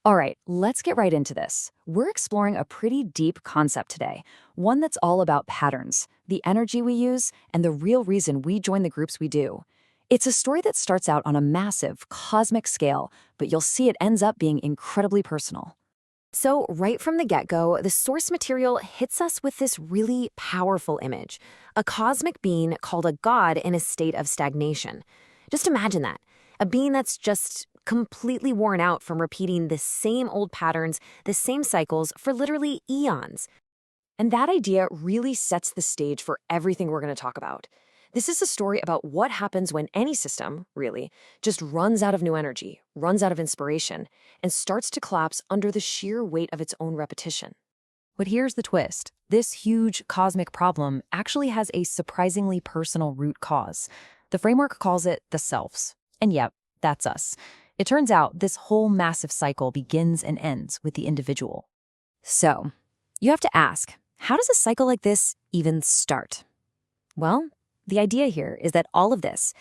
All right, let's get right into this. We're exploring a pretty deep concept today, one that's all about patterns, the energy we use, and the real reason we join the groups we do. It's a story that starts out on a massive, cosmic scale, but you'll see it ends up being incredibly personal. So, right from the get-go, the source material hits us with this really powerful image, a cosmic being called a god in a state of stagnation. Just imagine that, a being that's just completely worn out from repeating the same old patterns, the same cycles for literally eons. And that idea really sets the stage for everything we're going to talk about. This is a story about what happens when any system, really, just runs out of new energy, runs out of inspiration, and starts to collapse under the sheer weight of its own repetition. But here's the twist. This huge cosmic problem actually has a surprisingly personal root cause. The framework calls it the selves. And yep, that's us. It turns out this whole massive cycle begins and ends with the individual. So, you have to ask, how does a cycle like this even start? Well, the idea here is that all of this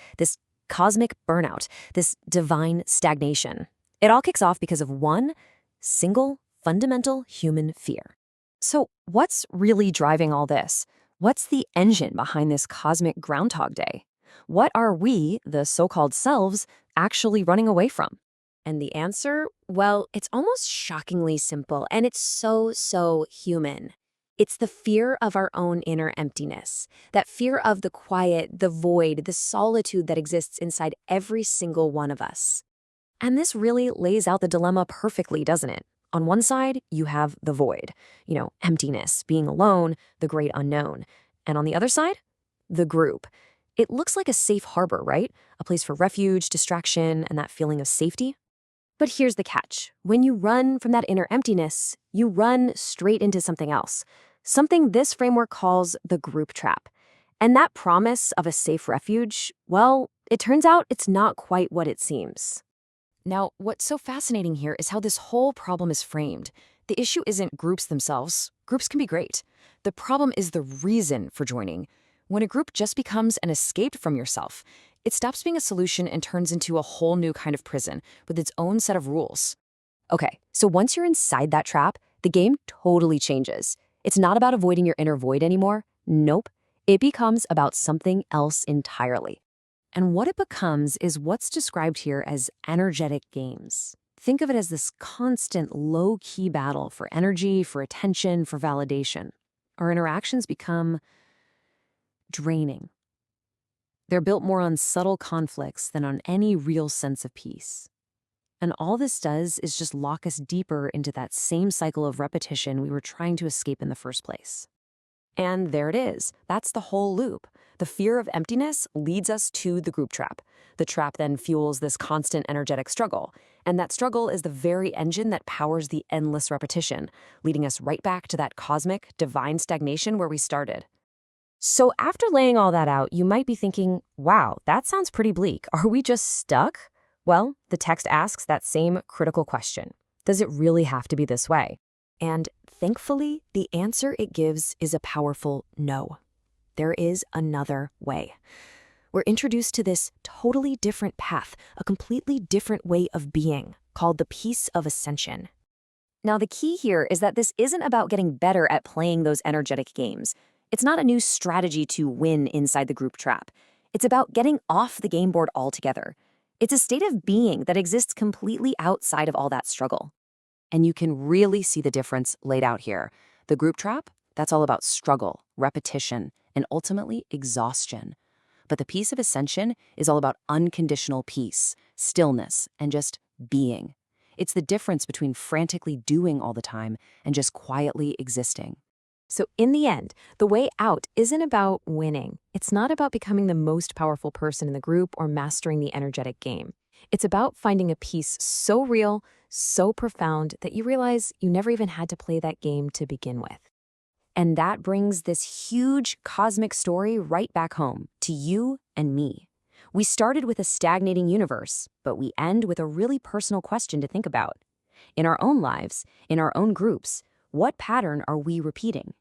cosmic burnout, this divine stagnation, it all kicks off because of one single fundamental human fear. So what's really driving all this? What's the engine behind this cosmic Groundhog Day? What are we, the so-called selves, actually running away from? And the answer? Well, it's almost shockingly simple, and it's so human. It's the fear of our own inner emptiness, that fear of the quiet, the void, the solitude that exists inside every single one of us. And this really lays out the dilemma perfectly, doesn't it? On one side, you have the void, emptiness, being alone, the great unknown. And on the other side, the group. It looks like a safe harbor, right? A place for refuge, distraction, and that feeling of safety. But here's the catch. When you run from that inner emptiness, you run straight into something else. Something this framework calls the group trap. And that promise of a safe refuge, well, it turns out it's not quite what it seems. Now, what's so fascinating here is how this whole problem is framed. The issue isn't groups themselves. Groups can be great. The problem is the reason for joining. When a group just becomes an escape from yourself, it stops being a solution and turns into a whole new kind of prison with its own set of rules. Okay, so once you're inside that trap, the game totally changes. It's not about avoiding your inner void anymore. Nope. It becomes about something else entirely. And what it becomes is what's described here as energetic games. Think of it as this constant low-key battle for energy, for attention, for validation. Our interactions become draining. They're built more on subtle conflicts than on any real sense of peace. And all this does is just lock us deeper into that same cycle of repetition we were trying to escape in the first place. And there it is. That's the whole loop. The fear of emptiness leads us to the group trap. The trap then fuels this constant energetic struggle. And that struggle is the very engine that powers the endless repetition, leading us right back to that cosmic, divine stagnation where we started. So after laying all that out, you might be thinking, wow, that sounds pretty bleak. Are we just stuck? Well, the text asks that same critical question. Does it really have to be this way? And thankfully, the answer it gives is a powerful no. There is another way. We're introduced to this totally different path, a completely different way of being, called the peace of ascension. Now, the key here is that this isn't about getting better at playing those energetic games. It's not a new strategy to win inside the group trap. It's about getting off the game board altogether. It's a state of being that exists completely outside of all that struggle. And you can really see the difference laid out here. The group trap, that's all about struggle, repetition, and ultimately exhaustion. But the peace of ascension is all about unconditional peace, stillness, and just being. It's the difference between frantically doing all the time and just quietly existing. So in the end, the way out isn't about winning. It's not about becoming the most powerful person in the group or mastering the energetic game. It's about finding a peace so real, so profound that you realize you never even had to play that game to begin with. And that brings this huge cosmic story right back home to you and me. We started with a stagnating universe, but we end with a really personal question to think about. In our own lives, in our own groups, what pattern are we repeating?